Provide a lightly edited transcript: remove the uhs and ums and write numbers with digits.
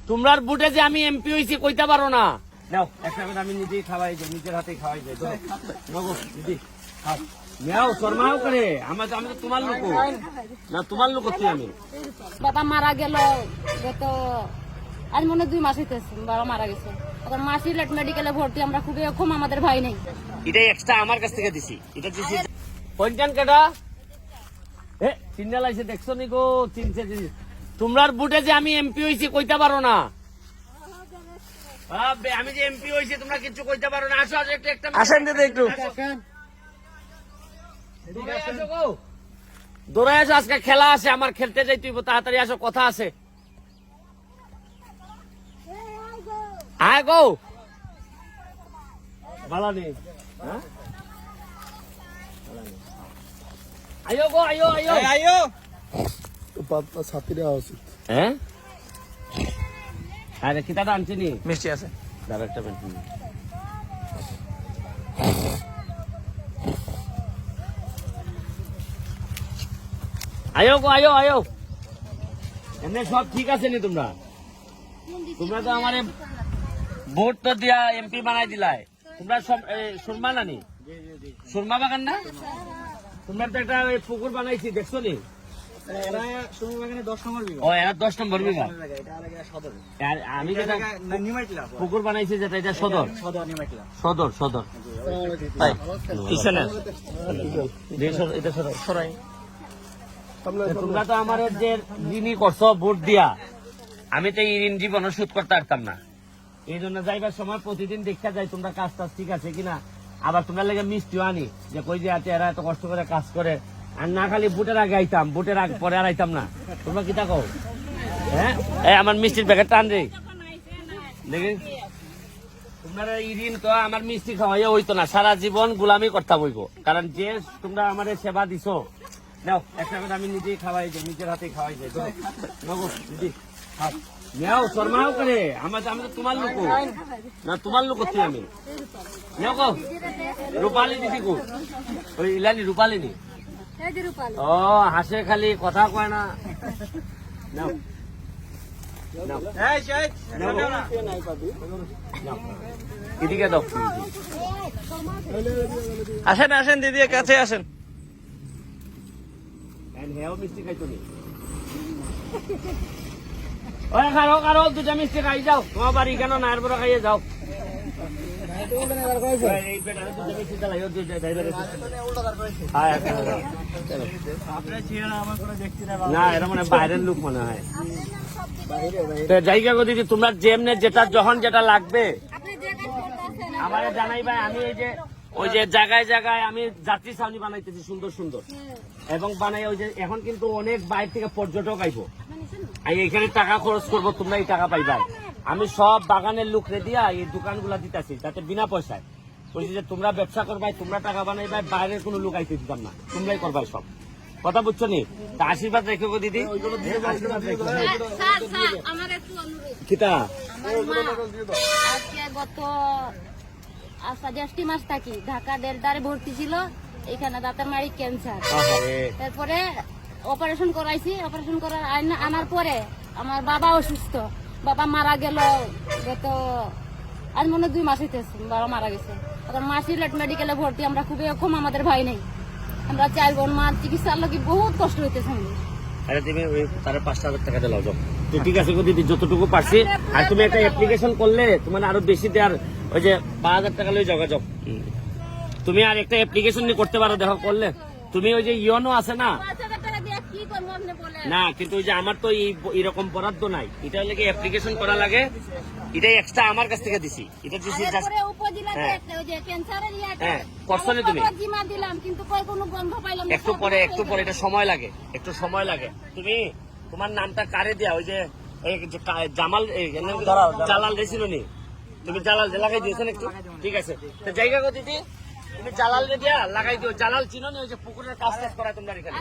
তোমরার বুটে যে আমি এমপি হয়েছি কইতে পারো না। নাও একটা করে আমি নিজেই খাওয়াই যাই, নিজের হাতে খাওয়াই যাই। দিদি নাও শর্মাও করে আমি তো তোমার লোক না, তোমার লোক হচ্ছি আমি। বাবা মারা গেল গত আজ মনে 2 মাস হইতেছে বাবা মারা গেছে। এখন মা সিলেট মেডিকেলে ভর্তি, আমরা খুবই কম, আমাদের ভাই নেই। এটা এক্সট্রা আমার কাছ থেকে দিছি, এটা দিছি পঞ্চান কাটা চিন্তা লাগছে দেখছো নি গো, চিনছে। তোমরার বুটে যে আমি এমপি হয়েছি কইতে পারো না। আমি যে এমপি হয়েছি তোমরা কিছু কইতে পারো না। আসো আসো একটা আসেন দিদি একটু দৌড়াই আসো, আজকে খেলা আছে আমার, খেলতে যাই, তুই তাড়াতাড়ি আসো, কথা আছে। আয় গো ভালো নেই, আয়ো গো আয়ো আয়ো আয়ো ছাতি দেওয়া উচিত। হ্যাঁ আরে কিতাটা আনছি নি, মিষ্টি আছে দাঁড়া একটা মিনিট। আয়ো গো আয়ো আয়ো, এমনি সব ঠিক আছে নি? তোমরা তোমরা তো আমার ভোট তো দিয়া এমপি বানাই দিলাই। তোমরা সব সুরমা নানি, সুরমা বাগান না? তোমরা তো একটা পুকুর বানাইছি দেখছো নি? ও এরা 10 নম্বর বিঘা। আমি যেটা পুকুর বানাইছি যেটা, এটা সদর সদর সদর এটা সরাই। তোমরা তো আমার যে ঋণই করছো ভোট দিয়া, আমি তো এই ঋণ জীবনে শোধ করতে পারতাম না। এই জন্য যাইবার সময় প্রতিদিন দেখা যায় তোমরা কাজ টাজ ঠিক আছে কিনা। আবার তোমরা লেগে মিষ্টিও আনি, যে কই যে এরা এত কষ্ট করে কাজ করে। আর না খালি বুটের আগে আইতাম, বুটের আগে পরে আর আইতাম না। তোমরা কি থাকো? হ্যাঁ আমার মিষ্টির প্যাকেট টান রে দেখি। তোমরা এই ঋণ তো আমার মিষ্টি খাওয়াইয়া হইতো না, সারা জীবন গুলামি করতে হইব। কারণ যে তোমরা আমার সেবা দিছো, নাও একটা করে আমি নিজেই খাওয়াই যাই, নিজের হাতে খাওয়াই যাই। দিদি নাও শর্মাও করে আমি তো তোমার লোক না, তোমার লোক হচ্ছি আমি। নাও গো রূপালী দিদি গো, ওই ইলানি রূপালী নি। ও হাসে খালি, কথা কয় না। নাও এদিকে দাও, আসেন আসেন দিদি কাছে আসেন। হেও মিষ্টি খাইতো নি? ওই কারো কারো 2টা মিষ্টি খাই যাও, তোমার বাড়ি কেন না আর বড় খাইয়ে যাও। না এরা মানে বাইরের লোক মনে হয়। জায়গা দিদি তোমরা যেমনে যেটা যখন যেটা লাগবে আমার জানাই ভাই। আমি এই যে ওই যে জায়গায় জায়গায় আমি যাত্রী ছাউনি বানাইতেছি সুন্দর সুন্দর, এবং বানাই ওই যে এখন কিন্তু অনেক বাইরে থেকে পর্যটক আইবো, এখানে টাকা খরচ করবো, তোমরা এই টাকা পাইবা। আমি সব বাগানের লোক রে দিয়া এই দোকানগুলা দিতেছি, যাতে বিনা পয়সায়। বলছি যে তোমরা ব্যবসা করবাই, তোমরা টাকা বানাইবাই, বাইরের কোনো লোক আইতে দিতাম না, তোমরাই করবাই সব। কথা বুঝছো নি? তা আশীর্বাদ রেখো গো দিদি, আশীর্বাদ রেখো। কিতা আজকে গত জ্যৈষ্ঠ মাস থাকি ঢাকা ডেল্টারে ভর্তি ছিল, এখানে দাঁতের মাড়ি ক্যান্সার। তারপরে অপারেশন করাইছি, অপারেশন করার আনার পরে আমার বাবা অসুস্থ, বাবা মারা গেল গত আজ মনে 2 মাস হইতেছে বাবা মারা গেছে। এখন মা সিলেট মেডিকেলে ভর্তি, আমরা খুবই কম, আমাদের ভাই নেই। আমরা 4 বোন, মার চিকিৎসার লোক বহুত কষ্ট হইতেছে। তুমি ওই 5,000 টাকা দিলাও যাও, ঠিক আছে গো দিদি, যতটুকু পারছি। আর তুমি একটা অ্যাপ্লিকেশন করলে তোমার আরো বেশি দেওয়ার, ওই যে 5,000 টাকা লই যোগাযোগ। তুমি আর একটা অ্যাপ্লিকেশন নিয়ে করতে পারো, দেখো করলে। তুমি ওই যে ইয়নো আছে না, না কিন্তু ওই যে আমার তো এরকম বরাদ্দ নাই, এটা হলে কি অ্যাপ্লিকেশন করা লাগে, এটা এক্সট্রা আমার কাছ থেকে দিছি, এটা দিছি করছো না তুমি। একটু পরে এটা সময় লাগে, একটু সময় লাগে। তুমি তোমার নামটা কারে দেয়া, ওই যে জামাল জালাল রেছিল নি, তুমি জালাল লাগাই দিয়েছেন একটু, ঠিক আছে। তো জায়গা গো দিদি তুমি জালাল রে দিয়া লাগাই দিও। জালাল চিনো না, ওই যে পুকুরের কাজ টাজ করা তোমরা এখানে।